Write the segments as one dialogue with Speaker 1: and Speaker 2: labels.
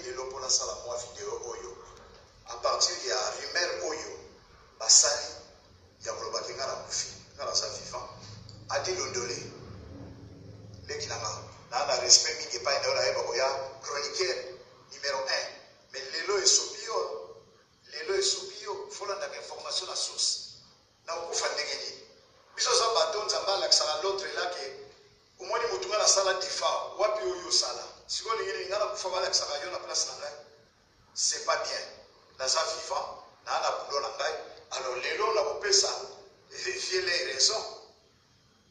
Speaker 1: lelo pour la salle moi vidéo oyo. À partir de la rumeur oyo, basali ya koloba kenga na Akufi, ngala sa vivant. Addy Londole. Lekilanga. Na respect mingi pa ina eba boya chroniqueur numéro 1. Mais lelo est soupio, faut la information la source. Na okufa ndengeni. Biso za baton zamba la sala l'autre là que au moins ni mutunga la sala Defao, wapi oyo sala. Siko ngini ngala kufa bala sala yo na place na ngai. C'est pas bien. Na za vivant, na na bulo na ngai. Alors lelo na kopesa vérifier les raisons.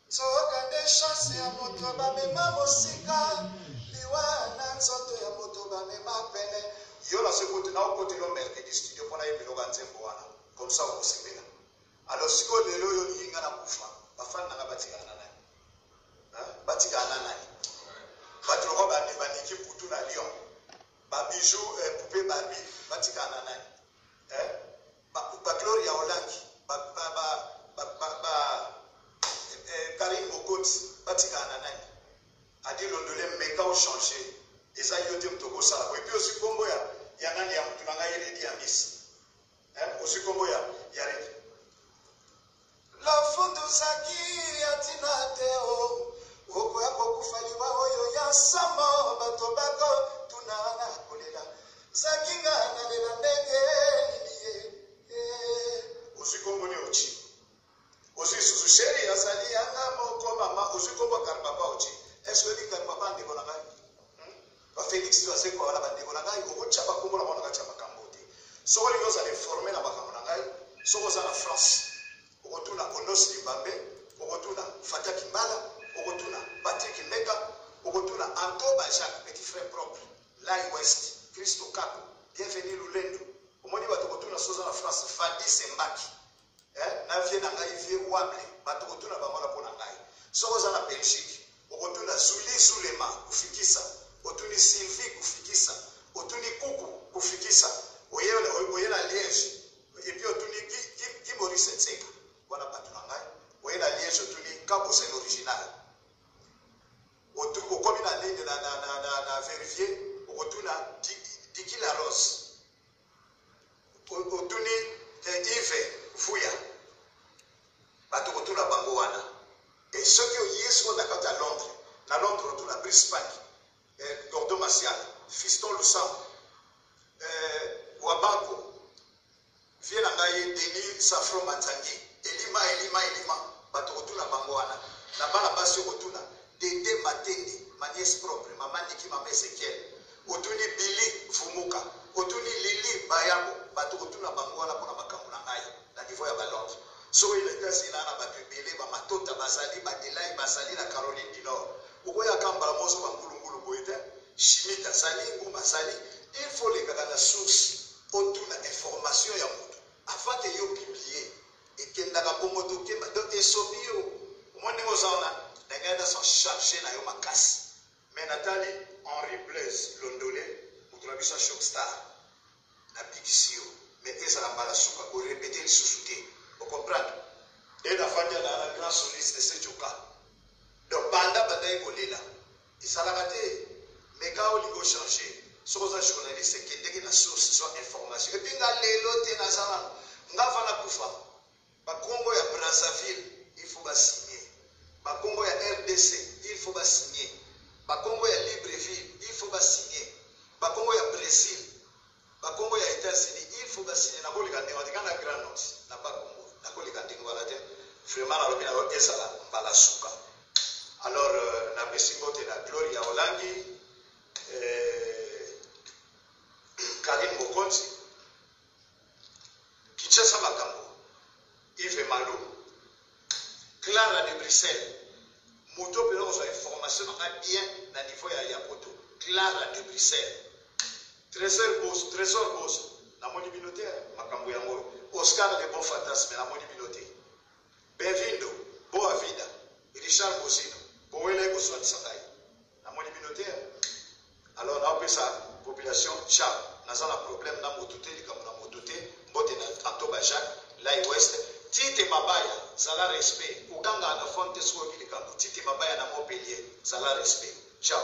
Speaker 1: So kande chance ya moto ba mema mosika liwa na nzoto ya moto ba mema pene yo la sekote na okote lo mercredi studio pona yebelo banzembo wana comme ça on se mena alors siko lelo yo linga na kufa bafana na batikana nani batikana nani batlo ko ba ne baniki putu na lion ba bijou poupée Barbie batikana nani ba Gloria Olangi ba Karim Okoti batikana nani Addy Londole meka o changer eza yote mtoko sala et puis aussi kombo ya nani ya mtu nanga yele dia miss aussi kombo ya rek la fondo zaki atina teo oko ya kokufaliwa oyo ya samo bato bako tunana kolela zakinga na lela ndenge aussi kombo ni ochi aussi sous chéri azali anga moko mama aussi kombo karpapa ochi est-ce que li karpapa ndeko na ngai ba Félix tu ase ko wala bandeko na ngai ko chapa kombo na mona ka chapa kambote so ko lingo za le former na makambo na ngai so ko za na France ko tuna Onos Limbambe ko tuna Fatia Kimbala ko tuna Patrick Meka ko tuna Antoba Jacques petit frère propre Lai West Christo Kaku bienvenue Lulendo omoni bato ko tuna so za na France Fadi Sembaki na vie na ngai vie wable bato ko tuna ba mona pona ngai so ko za na Belgique ko tuna Zuli Zulema kufikisa otuni Sylvie kufikisa otuni Kuku kufikisa oyela Liège et puis otuni qui Maurice Tseka wana bato na ngai oyela Liège otuni Cabo c'est l'original otu okomi na ligne na vérifier otuna Diki la Rose otuni Yves Fuya bato otuna bango wana et ceux qui yeso na kata Londres na Londres otuna Brisbane Gordon Martial, Fiston Lusam, Wabanko, Vienangaye, Denis Safro Manzangi, Elima, Batotuna Bangwana, Nabala Basio Otuna, Dede Matende, ma nièce propre, Maman Niki Mame Ezekiel, Otuni Billy Fumuka, Otuni Lili Bayabo, Batotuna Bangwana pour la Makamunangaye, la niveau ya Balondre. So il est assez là, Batubele, Matota Bazali, Badelai Bazali, la Caroline du Nord. Okoya Kambala Mozo Bangulu Boite, Chimita Sali, Nguma Sali, il faut les gars la source, autour de l'information ya moto. Avant que yo publier, et qu'il n'a pas moto, donc et sobio, au moins nous en a, les gars sont chargés na yo makas. Mais Nathalie, Henri Blaise, Londole, ou Trabisa Shockstar, la Bigissio, mais ils ont la souka pour répéter le sous-souté. Vous comprenez? Et la famille a la grande soliste de Sejoka. Donc, banda bataille kolela. Et ça l'a raté. Mais quand on ligo changer, ce que les journalistes qui dégagent la source soit information. Et puis, dans les lots, dans Zama, on a fait la koufa. Ba Congo ya Brazzaville, il faut pas signer. Ba Congo ya RDC, il faut pas signer. Ba Congo ya Libreville, il faut pas signer. Ba Congo ya Brésil, ba Congo ya États-Unis, il faut pas signer. Na kolika ndenge watika na Grand Nord, na ba Congo. Na kolika ndenge wala te. Vraiment na lobina lo ezala bala suka. Alors, na besingote na Gloria Olangi, Karim Okoti, Kichasa Makambo, Yves Malou, Clara de Bruxelles, Moto Pélo, information bien na niveau ya Yapoto, Clara de Bruxelles, Trésor Boss, la moni binotaire, Makambo Yango, Oscar de Bon Fantasme, la moni binotaire, Benvindo, Boa Vida, Richard Bosino, Boele Boswan Sakai, la moni binotaire. Alors, on a ça, population, ciao, nous avons un problème dans le mototé, mbote na Antoba Jacques, Lai West, Tite Mabaya, Zala respect, Uganga na Fonte Swo Bilikambo, Tite Mabaya na Montpellier, Zala respect, ciao.